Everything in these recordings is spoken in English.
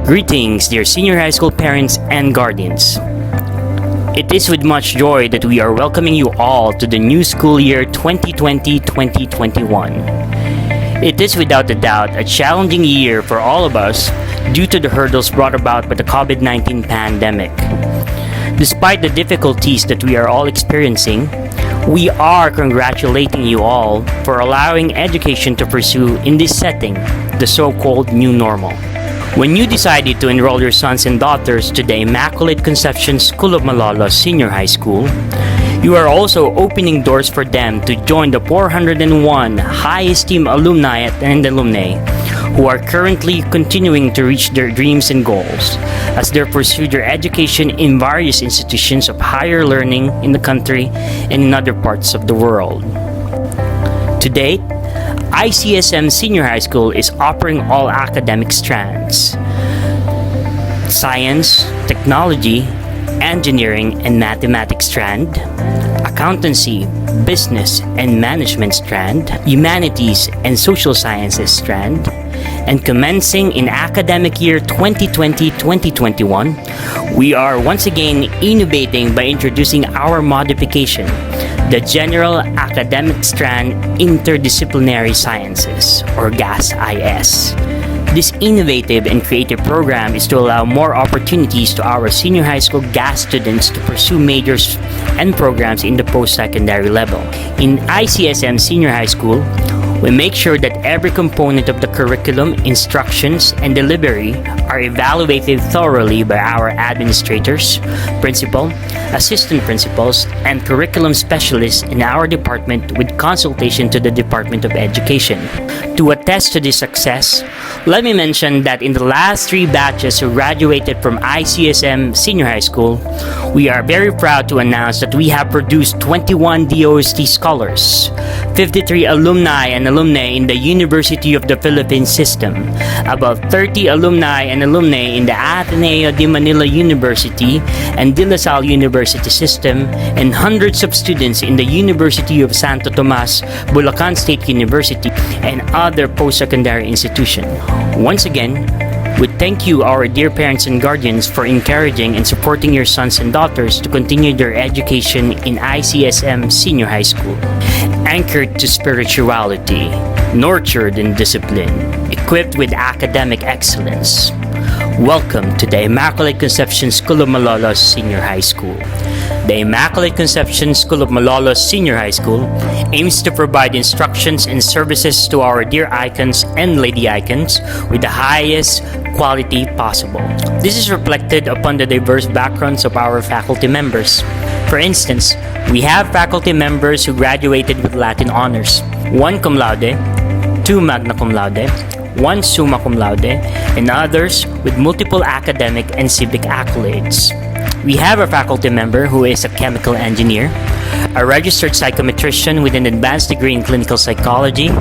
Greetings, dear senior high school parents and guardians. It is with much joy that we are welcoming you all to the new school year 2020-2021. It is without a doubt a challenging year for all of us due to the hurdles brought about by the COVID-19 pandemic. Despite the difficulties that we are all experiencing, we are congratulating you all for allowing education to pursue in this setting, the so-called new normal. When you decided to enroll your sons and daughters to the Immaculate Conception School of Malolos-Senior High School, you are also opening doors for them to join the 401 high-esteemed alumni and alumnae who are currently continuing to reach their dreams and goals as they pursue their education in various institutions of higher learning in the country and in other parts of the world. To date, ICSM Senior High School is offering all academic strands: science, technology, engineering and mathematics strand, accountancy, business and management strand, humanities and social sciences strand, and commencing in academic year 2020-2021, we are once again innovating by introducing our modification, the General Academic Strand Interdisciplinary Sciences, or GAS-IS. This innovative and creative program is to allow more opportunities to our senior high school GAS students to pursue majors and programs in the post-secondary level. In ICSM Senior High School, we make sure that every component of the curriculum, instructions, and delivery are evaluated thoroughly by our administrators, principal, assistant principals, and curriculum specialists in our department with consultation to the Department of Education. To attest to this success, let me mention that in the last 3 batches who graduated from ICSM Senior High School, we are very proud to announce that we have produced 21 DOST scholars, 53 alumni and alumnae in the University of the Philippines system, about 30 alumni and alumnae in the Ateneo de Manila University and De La Salle University system, and hundreds of students in the University of Santo Tomas, Bulacan State University, and other post-secondary institutions. Once again, we thank you, our dear parents and guardians, for encouraging and supporting your sons and daughters to continue their education in ICSM Senior High School. Anchored to spirituality, nurtured in discipline, equipped with academic excellence. Welcome to the Immaculate Conception School of Malolos Senior High School. The Immaculate Conception School of Malolos Senior High School aims to provide instructions and services to our dear icons and lady icons with the highest quality possible. This is reflected upon the diverse backgrounds of our faculty members. For instance, we have faculty members who graduated with Latin honors, 1 cum laude, 2 magna cum laude, 1 summa cum laude, and others with multiple academic and civic accolades. We have a faculty member who is a chemical engineer, a registered psychometrician with an advanced degree in clinical psychology,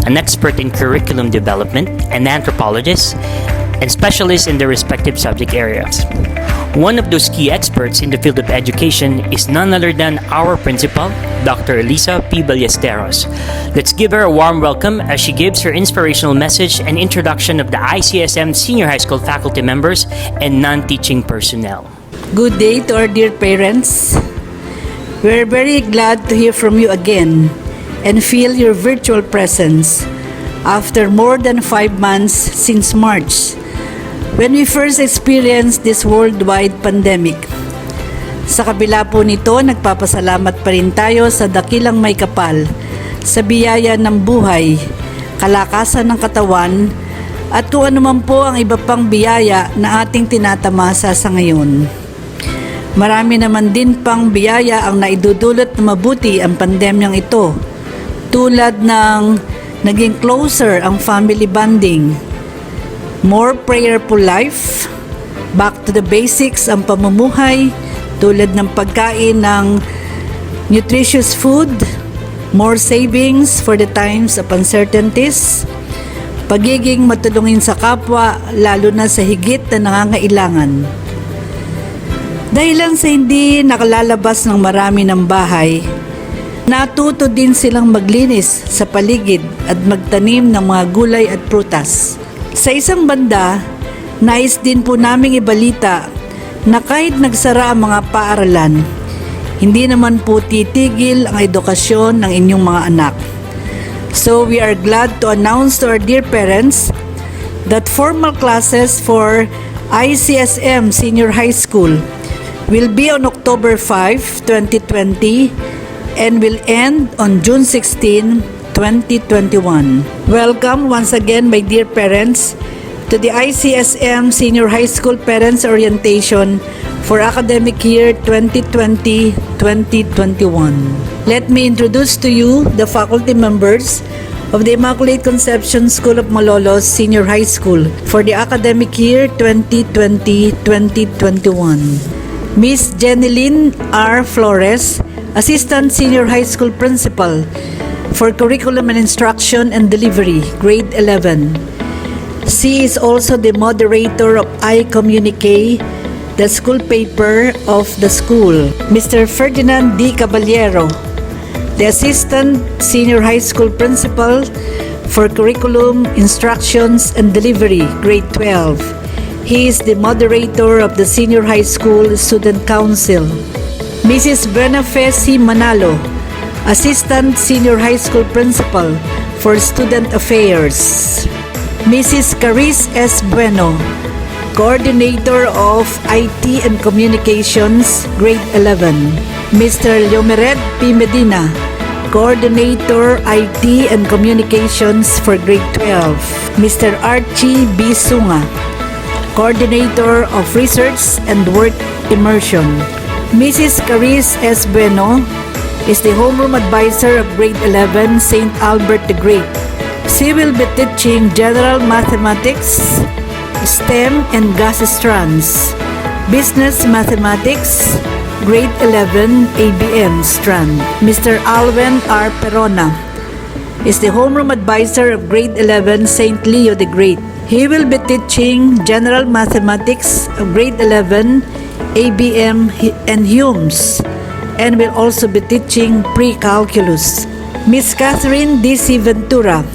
an expert in curriculum development, an anthropologist, and specialists in their respective subject areas. One of those key experts in the field of education is none other than our principal, Dr. Elisa P. Ballesteros. Let's give her a warm welcome as she gives her inspirational message and introduction of the ICSM Senior High School faculty members and non-teaching personnel. Good day to our dear parents. We're very glad to hear from you again and feel your virtual presence after more than 5 months since March, when we first experienced this worldwide pandemic. Sa kabila po nito, nagpapasalamat pa rin tayo sa dakilang may kapal, sa biyaya ng buhay, kalakasan ng katawan, at kung ano man po ang iba pang biyaya na ating tinatamasa sa ngayon. Marami naman din pang biyaya ang naidudulot na mabuti ang pandemyang ito, tulad ng naging closer ang family bonding, more prayerful life, back to the basics ang pamumuhay tulad ng pagkain ng nutritious food, more savings for the times of uncertainties, pagiging matulungin sa kapwa lalo na sa higit na nangangailangan. Dahil lang sa hindi nakalalabas ng marami ng bahay, natuto din silang maglinis sa paligid at magtanim ng mga gulay at prutas. Sa isang banda, Nais din po naming ibalita na kahit nagsara ang mga paaralan, hindi naman po titigil ang edukasyon ng inyong mga anak. So we are glad to announce to our dear parents that formal classes for ICSM Senior High School will be on October 5, 2020 and will end on June 16, 2021. Welcome once again, my dear parents, to the ICSM Senior High School Parents Orientation for academic year 2020-2021. Let me introduce to you the faculty members of the Immaculate Conception School of Malolos-Senior High School for the academic year 2020-2021. Miss Jeneline R. Flores, Assistant Senior High School Principal for Curriculum and Instruction and Delivery, Grade 11. She is also the moderator of I Communique, the school paper of the school. Mr. Ferdinand D. Caballero, the Assistant Senior High School Principal for Curriculum, Instructions, and Delivery, Grade 12. He is the moderator of the Senior High School Student Council. Mrs. Benafe C. Manalo, Assistant Senior High School Principal for Student Affairs. Mrs. Caris S. Bueno, Coordinator of IT and Communications, Grade 11. Mr. Leomered P. Medina, Coordinator IT and Communications for Grade 12. Mr. Archie B. Sunga, Coordinator of Research and Work Immersion. Mrs. Caris S. Bueno is the Homeroom Advisor of Grade 11, St. Albert the Great. She will be teaching General Mathematics, STEM and Gas Strands, Business Mathematics, Grade 11, ABM Strand. Mr. Alwen R. Perona is the Homeroom Advisor of Grade 11, St. Leo the Great. He will be teaching General Mathematics of Grade 11, ABM and Humes, and will also be teaching Pre-Calculus. Miss Catherine D.C. Ventura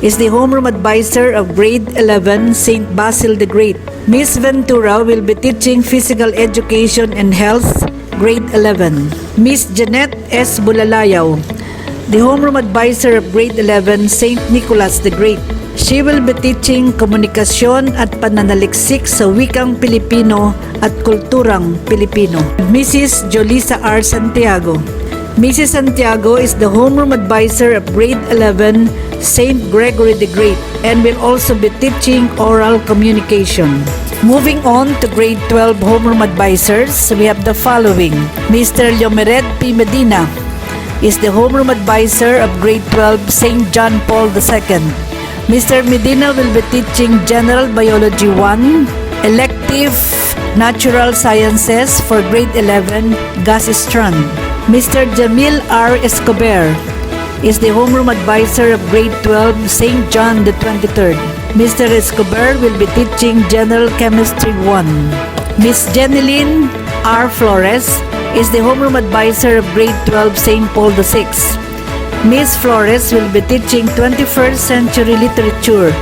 is the Homeroom Advisor of Grade 11, St. Basil the Great. Miss Ventura will be teaching Physical Education and Health, Grade 11. Miss Jeanette S. Bulalayaw, the Homeroom Advisor of Grade 11, St. Nicholas the Great. She will be teaching Komunikasyon at Pananaliksik sa Wikang Pilipino at Kulturang Pilipino. Mrs. Jolisa R. Santiago. Mrs. Santiago is the Homeroom Advisor of Grade 11, St. Gregory the Great, and will also be teaching Oral Communication. Moving on to Grade 12 Homeroom Advisors, we have the following. Mr. Leomered P. Medina is the Homeroom Advisor of Grade 12, St. John Paul II. Mr. Medina will be teaching General Biology 1, Elective Natural Sciences for Grade 11, Gas Strand. Mr. Jamil R. Escobar is the Homeroom Advisor of Grade 12, St. John the 23rd. Mr. Escobar will be teaching General Chemistry 1. Miss Jeneline R. Flores is the Homeroom Advisor of Grade 12, St. Paul VI. Miss Flores will be teaching 21st century literature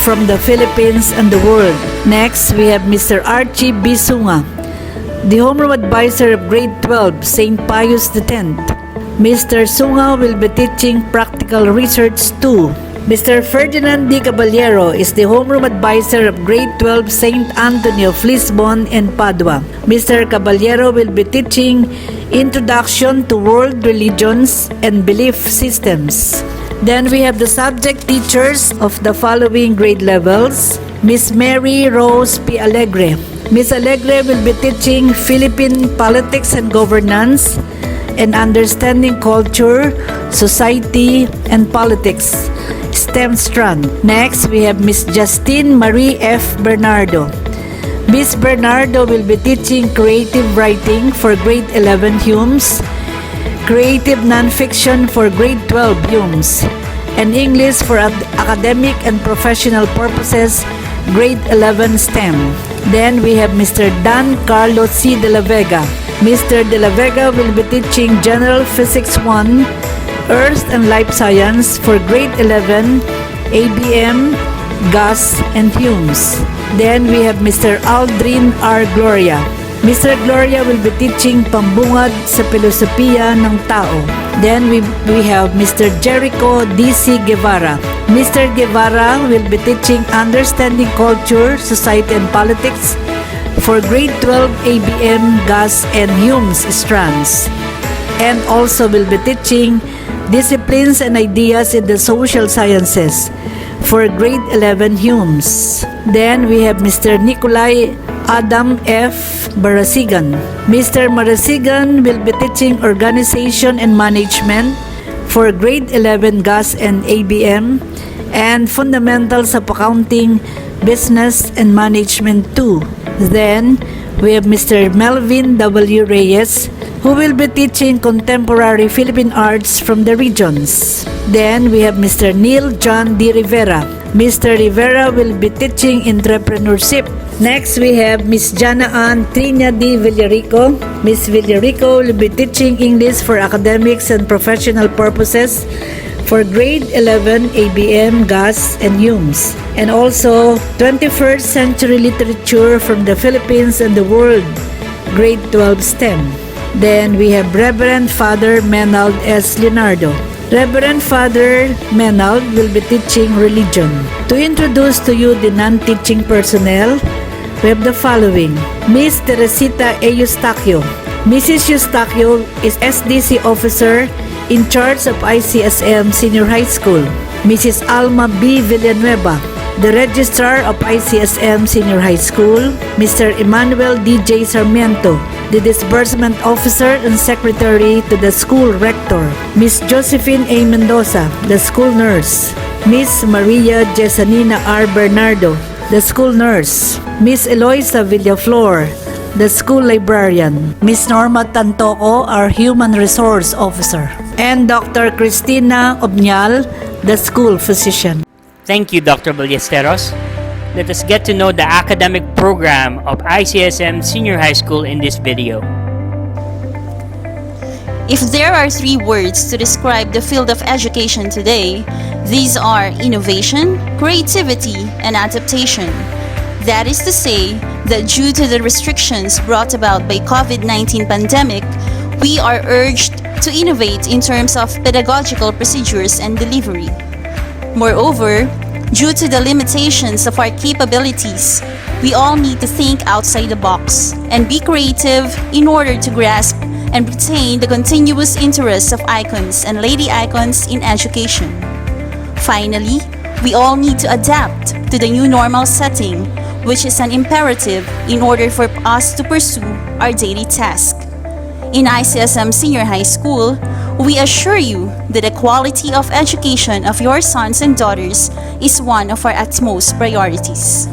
from the Philippines and the world. Next, we have Mr. Archie B. Sunga, the Homeroom Advisor of Grade 12, St. Pius X. Mr. Sunga will be teaching Practical Research 2. Mr. Ferdinand D. Caballero is the Homeroom Advisor of Grade 12, St. Anthony of Lisbon and Padua. Mr. Caballero will be teaching Introduction to World Religions and Belief Systems. Then we have the subject teachers of the following grade levels. Miss Mary Rose P. Alegre. Miss Alegre will be teaching Philippine Politics and Governance and Understanding Culture, Society, and Politics, STEM Strand. Next, we have Miss Justine Marie F. Bernardo. Miss Bernardo will be teaching Creative Writing for Grade 11 Humes, Creative Nonfiction for Grade 12 Humes, and English for Academic and Professional Purposes, Grade 11 STEM. Then we have Mr. Dan Carlos C. De La Vega. Mr. De La Vega will be teaching General Physics 1, Earth and Life Science for Grade 11, ABM, Gas, and Humes. Then we have Mr. Aldrin R. Gloria. Mr. Gloria will be teaching pambungad sa filosofiya ng tao. Then we have Mr. Jericho D.C. Guevara. Mr. Guevara will be teaching understanding culture, society, and politics for grade 12 ABM Gas and Humes strands. And also will be teaching disciplines and ideas in the social sciences for grade 11 Humes. Then we have Mr. Nikolai Adam F. Barasigan. Mr. Marasigan will be teaching organization and management for grade 11 Gas and ABM and fundamentals of accounting, business, and management 2. Then we have Mr. Melvin W. Reyes, who will be teaching contemporary Philippine arts from the regions. Then we have Mr. Neil John D. Rivera. Mr. Rivera will be teaching entrepreneurship. Next, we have Miss Jana Ann Trina D. Villarico. Miss Villarico will be teaching English for academics and professional purposes for grade 11 ABM, Gas, and Humes. And also, 21st century literature from the Philippines and the world, grade 12 STEM. Then we have Reverend Father Menald S. Leonardo. Reverend Father Menald will be teaching religion. To introduce to you the non-teaching personnel, we have the following. Miss Teresita A. Eustaquio. Mrs. Eustaquio is SDC officer in charge of ICSM Senior High School. Mrs. Alma B. Villanueva, the registrar of ICSM Senior High School. Mr. Emmanuel D.J. Sarmiento, the disbursement officer and secretary to the school rector. Miss Josephine A. Mendoza, the school nurse. Miss Maria Jesanina R. Bernardo, the school nurse. Miss Eloisa Villaflor, the school librarian. Miss Norma Tantoco, our human resource officer. And Dr. Cristina Obñal, the school physician. Thank you, Dr. Ballesteros. Let us get to know the academic program of ICSM Senior High School in this video. If there are 3 words to describe the field of education today, these are innovation, creativity, and adaptation. That is to say that due to the restrictions brought about by COVID-19 pandemic, we are urged to innovate in terms of pedagogical procedures and delivery. Moreover, due to the limitations of our capabilities, we all need to think outside the box and be creative in order to grasp and retain the continuous interests of icons and lady icons in education. Finally, we all need to adapt to the new normal setting, which is an imperative in order for us to pursue our daily task. In ICSM Senior High School, we assure you that the quality of education of your sons and daughters is one of our utmost priorities.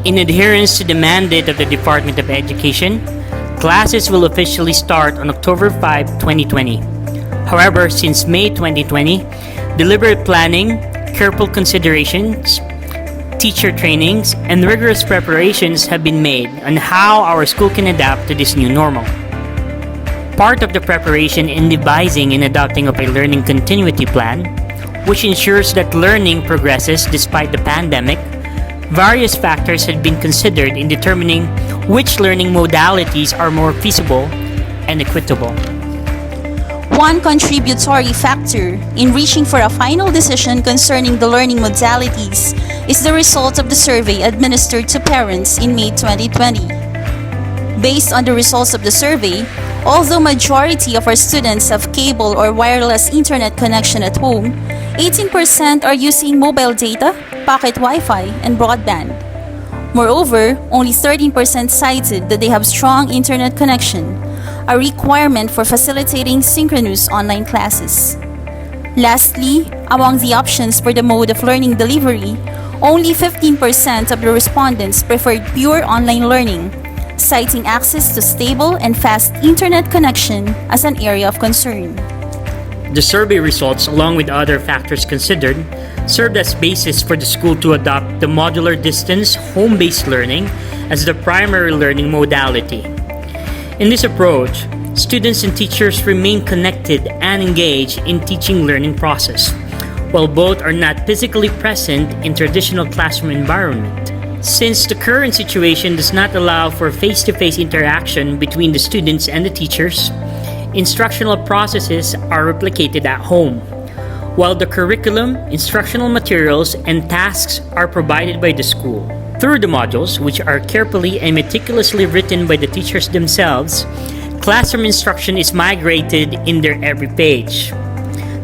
In adherence to the mandate of the Department of Education, classes will officially start on October 5, 2020. However, since May 2020, deliberate planning, careful considerations, teacher trainings, and rigorous preparations have been made on how our school can adapt to this new normal. Part of the preparation in devising and adopting of a learning continuity plan, which ensures that learning progresses despite the pandemic, various factors had been considered in determining which learning modalities are more feasible and equitable. One contributory factor in reaching for a final decision concerning the learning modalities is the result of the survey administered to parents in May 2020. Based on the results of the survey, although majority of our students have cable or wireless internet connection at home, 18% are using mobile data, pocket Wi-Fi, and broadband. Moreover, only 13% cited that they have strong internet connection, a requirement for facilitating synchronous online classes. Lastly, among the options for the mode of learning delivery, only 15% of the respondents preferred pure online learning, citing access to stable and fast internet connection as an area of concern. The survey results, along with other factors considered, served as basis for the school to adopt the modular distance home-based learning as the primary learning modality. In this approach, students and teachers remain connected and engaged in teaching learning process, while both are not physically present in traditional classroom environment. Since the current situation does not allow for face-to-face interaction between the students and the teachers, instructional processes are replicated at home, while the curriculum, instructional materials, and tasks are provided by the school. Through the modules, which are carefully and meticulously written by the teachers themselves, classroom instruction is migrated in their every page.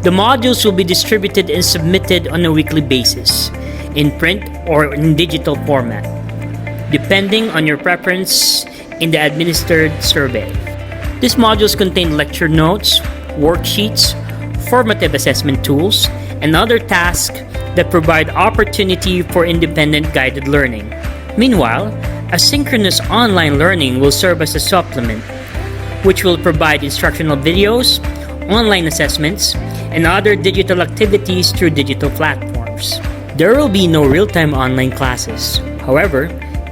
The modules will be distributed and submitted on a weekly basis, in print or in digital format, depending on your preference in the administered survey. These modules contain lecture notes, worksheets, formative assessment tools, and other tasks that provide opportunity for independent guided learning. Meanwhile, asynchronous online learning will serve as a supplement, which will provide instructional videos, online assessments, and other digital activities through digital platforms. There will be no real-time online classes. However,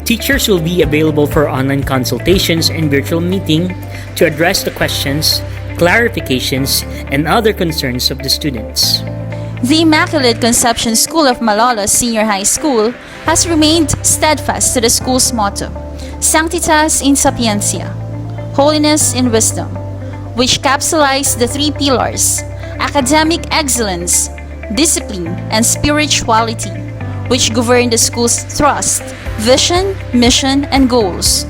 teachers will be available for online consultations and virtual meeting to address the questions, clarifications, and other concerns of the students. The Immaculate Conception School of Malolos-Senior High School has remained steadfast to the school's motto, Sanctitas in Sapientia, Holiness in Wisdom, which capsulized the three pillars, academic excellence, discipline, and spirituality, which govern the school's thrust, vision, mission, and goals.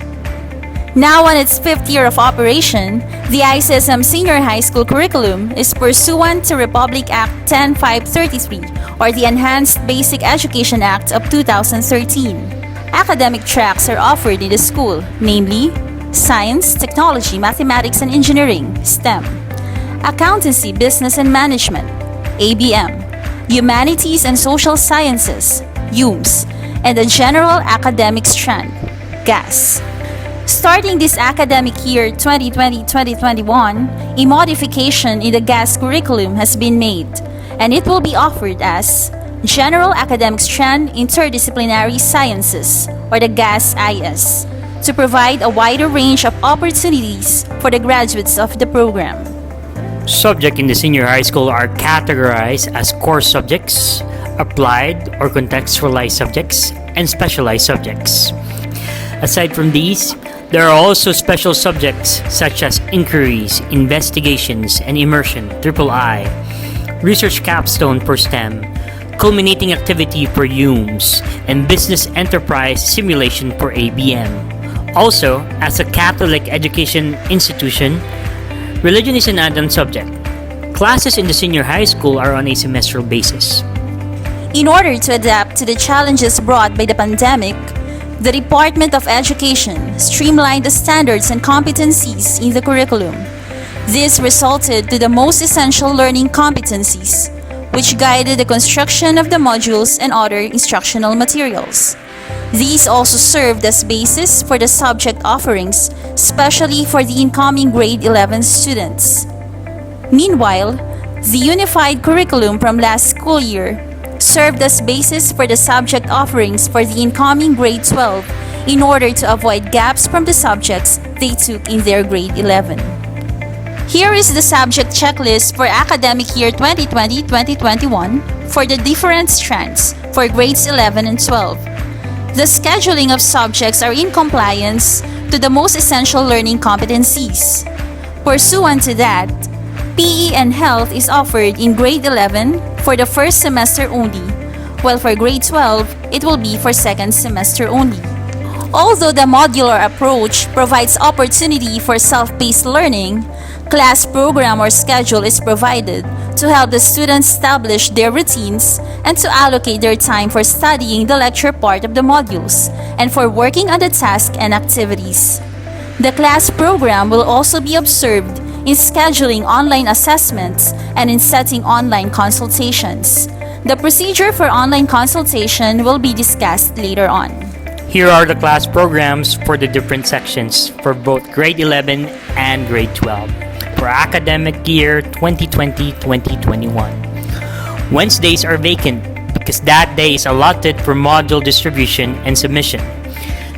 Now on its 5th year of operation, the ICSM Senior High School curriculum is pursuant to Republic Act 10533 or the Enhanced Basic Education Act of 2013. Academic tracks are offered in the school, namely Science, Technology, Mathematics, and Engineering, STEM, Accountancy, Business and Management, ABM, Humanities and Social Sciences, HUMS, and the General Academic Strand, GAS. Starting this academic year 2020-2021, a modification in the GAS curriculum has been made, and it will be offered as General Academic Strand Interdisciplinary Sciences, or the GAS-IS, to provide a wider range of opportunities for the graduates of the program. Subjects in the senior high school are categorized as core subjects, applied or contextualized subjects, and specialized subjects. Aside from these, there are also special subjects such as inquiries, investigations, and immersion, III, research capstone for STEM, culminating activity for HUMS, and business enterprise simulation for ABM. Also, as a Catholic education institution, religion is an add-on subject. Classes in the senior high school are on a semestral basis. In order to adapt to the challenges brought by the pandemic, the Department of Education streamlined the standards and competencies in the curriculum. This resulted to the most essential learning competencies, which guided the construction of the modules and other instructional materials. These also served as basis for the subject offerings, especially for the incoming grade 11 students. Meanwhile, the unified curriculum from last school year served as basis for the subject offerings for the incoming grade 12 in order to avoid gaps from the subjects they took in their grade 11. Here is the subject checklist for academic year 2020-2021 for the different strands for grades 11 and 12. The scheduling of subjects are in compliance to the most essential learning competencies. Pursuant to that, PE and Health is offered in grade 11 for the first semester only, while for grade 12, it will be for second semester only. Although the modular approach provides opportunity for self-paced learning, class program or schedule is provided to help the students establish their routines and to allocate their time for studying the lecture part of the modules and for working on the tasks and activities. The class program will also be observed in scheduling online assessments and in setting online consultations. The procedure for online consultation will be discussed later on. Here are the class programs for the different sections for both grade 11 and grade 12 for academic year 2020-2021. Wednesdays are vacant because that day is allotted for module distribution and submission.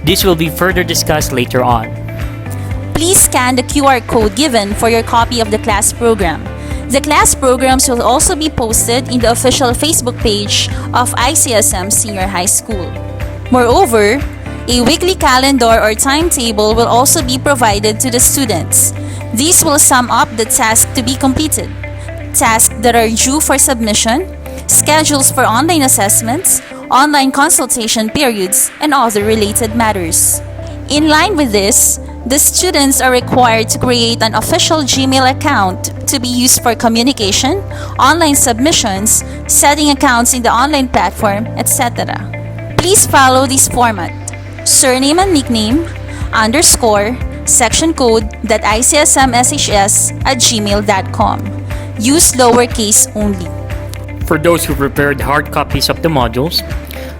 This will be further discussed later on. Please scan the QR code given for your copy of the class program. The class programs will also be posted in the official Facebook page of ICSM Senior High School. Moreover, a weekly calendar or timetable will also be provided to the students. These will sum up the tasks to be completed, tasks that are due for submission, schedules for online assessments, online consultation periods, and other related matters. In line with this, the students are required to create an official Gmail account to be used for communication, online submissions, setting accounts in the online platform, etc. Please follow this format: surname and nickname, underscore, section code, .icsmshs@gmail.com. Use lowercase only. For those who prepared hard copies of the modules,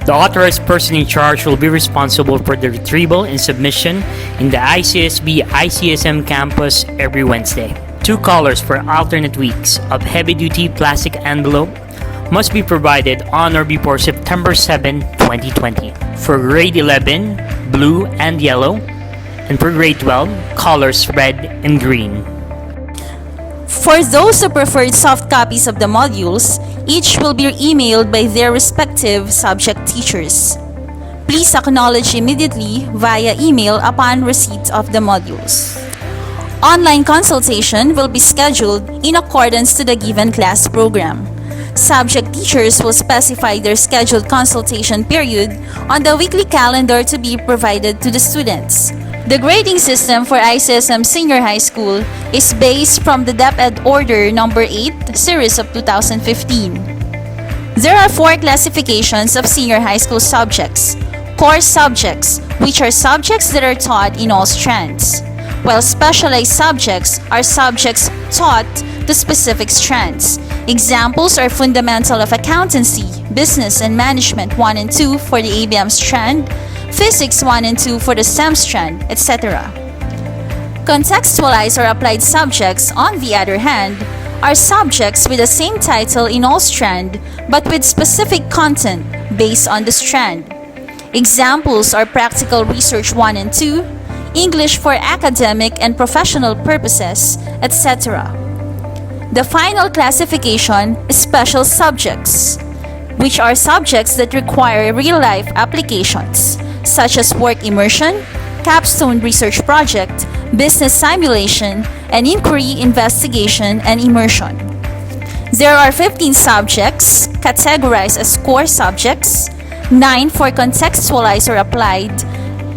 the authorized person in charge will be responsible for the retrieval and submission in the ICSB ICSM campus every Wednesday. 2 colors for alternate weeks of heavy-duty plastic envelope must be provided on or before September 7, 2020. For grade 11, blue and yellow, and for grade 12, colors red and green. For those who preferred soft copies of the modules, each will be emailed by their respective subject teachers. Please acknowledge immediately via email upon receipt of the modules. Online consultation will be scheduled in accordance to the given class program. Subject teachers will specify their scheduled consultation period on the weekly calendar to be provided to the students. The grading system for ICSM Senior High School is based from the DepEd Order No. 8 Series of 2015. There are 4 classifications of senior high school subjects. Core subjects, which are subjects that are taught in all strands, while specialized subjects are subjects taught to specific strands. Examples are Fundamental of Accountancy, Business and Management 1 and 2 for the ABM strand, Physics 1 and 2 for the STEM strand, etc. Contextualized or applied subjects, on the other hand, are subjects with the same title in all strand but with specific content based on the strand. Examples are Practical Research 1 and 2, English for academic and professional purposes, etc. The final classification is Special Subjects, which are subjects that require real-life applications, such as work immersion, capstone research project, business simulation, and inquiry, investigation, and immersion. There are 15 subjects categorized as core subjects, 9 for contextualized or applied,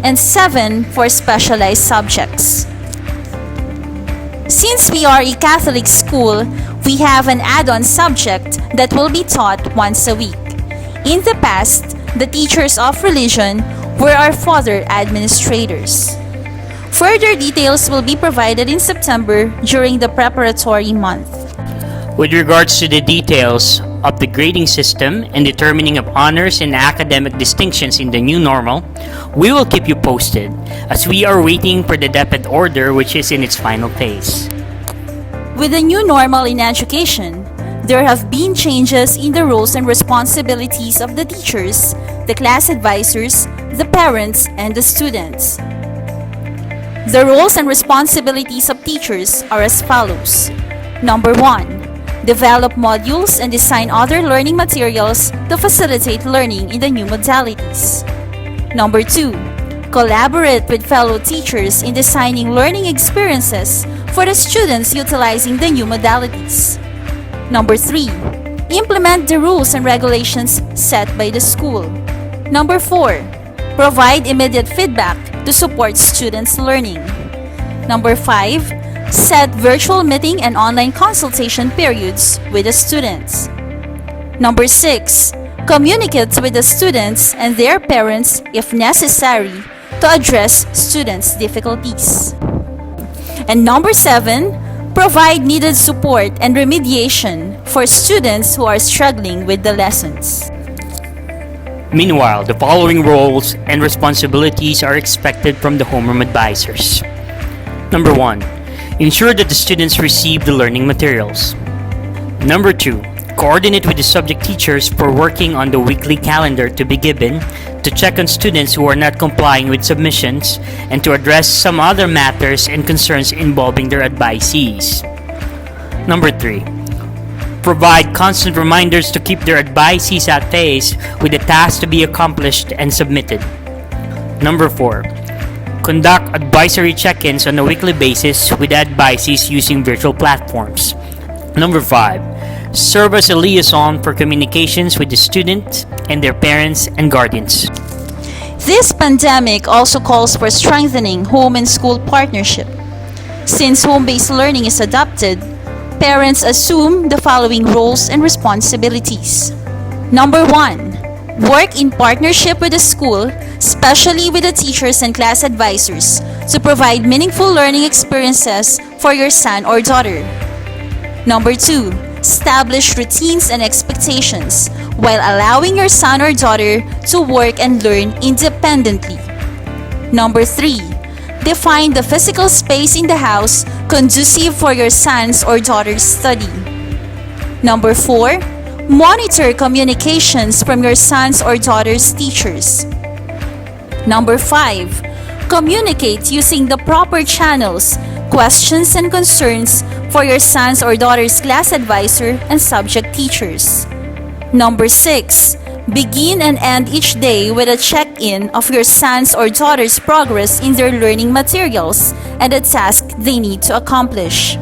and 7 for specialized subjects. Since we are a Catholic school, we have an add-on subject that will be taught once a week. In the past, the teachers of religion were our father administrators. Further details will be provided in September during the preparatory month. With regards to the details of the grading system and determining of honors and academic distinctions in the new normal, we will keep you posted as we are waiting for the DepEd order, which is in its final phase. With the new normal in education, there have been changes in the roles and responsibilities of the teachers, the class advisors, the parents, and the students. The roles and responsibilities of teachers are as follows. Number 1. Develop modules and design other learning materials to facilitate learning in the new modalities. Number 2. Collaborate with fellow teachers in designing learning experiences for the students utilizing the new modalities. Number 3. Implement the rules and regulations set by the school. Number 4. Provide immediate feedback to support students' learning. Number 5. Set virtual meeting and online consultation periods with the students. Number 6. Communicate with the students and their parents if necessary to address students' difficulties. And number 7. Provide needed support and remediation for students who are struggling with the lessons. Meanwhile, the following roles and responsibilities are expected from the homeroom advisors. Number 1. Ensure that the students receive the learning materials. Number 2. Coordinate with the subject teachers for working on the weekly calendar to be given to check on students who are not complying with submissions and to address some other matters and concerns involving their advisees. Number 3. Provide constant reminders to keep their advisees at pace with the tasks to be accomplished and submitted. Number 4. Conduct advisory check-ins on a weekly basis with advisees using virtual platforms. Number 5. Serve as a liaison for communications with the student and their parents and guardians. This pandemic also calls for strengthening home and school partnership. Since home-based learning is adopted, parents assume the following roles and responsibilities. Number 1. Work in partnership with the school, especially with the teachers and class advisors, to provide meaningful learning experiences for your son or daughter. Number 2. Establish routines and expectations while allowing your son or daughter to work and learn independently. Number 3. Define the physical space in the house conducive for your son's or daughter's study. Number 4. Monitor communications from your son's or daughter's teachers. Number 5. Communicate using the proper channels, questions and concerns for your son's or daughter's class advisor and subject teachers. Number 6. Begin and end each day with a check-in of your son's or daughter's progress in their learning materials and the task they need to accomplish.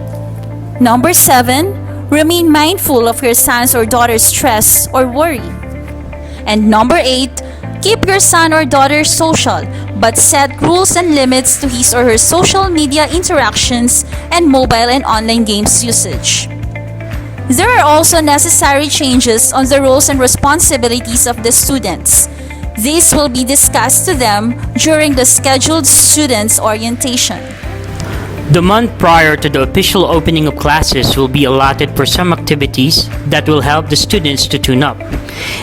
Number 7. Remain mindful of your son's or daughter's stress or worry. And number 8. Keep your son or daughter social, but set rules and limits to his or her social media interactions and mobile and online games usage. There are also necessary changes on the roles and responsibilities of the students. These will be discussed to them during the scheduled students' orientation. The month prior to the official opening of classes will be allotted for some activities that will help the students to tune up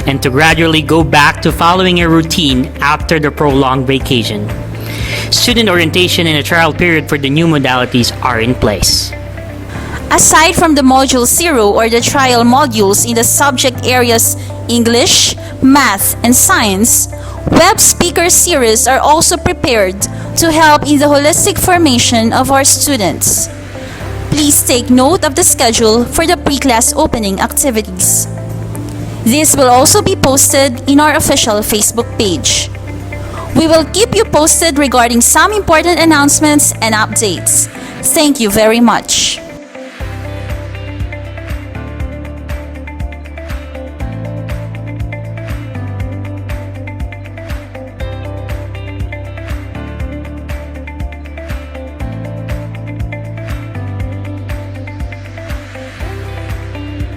and to gradually go back to following a routine after the prolonged vacation. Student orientation and a trial period for the new modalities are in place. Aside from the Module 0 or the trial modules in the subject areas English, Math, and Science, web speaker series are also prepared to help in the holistic formation of our students. Please take note of the schedule for the pre-class opening activities. This will also be posted in our official Facebook page. We will keep you posted regarding some important announcements and updates. Thank you very much.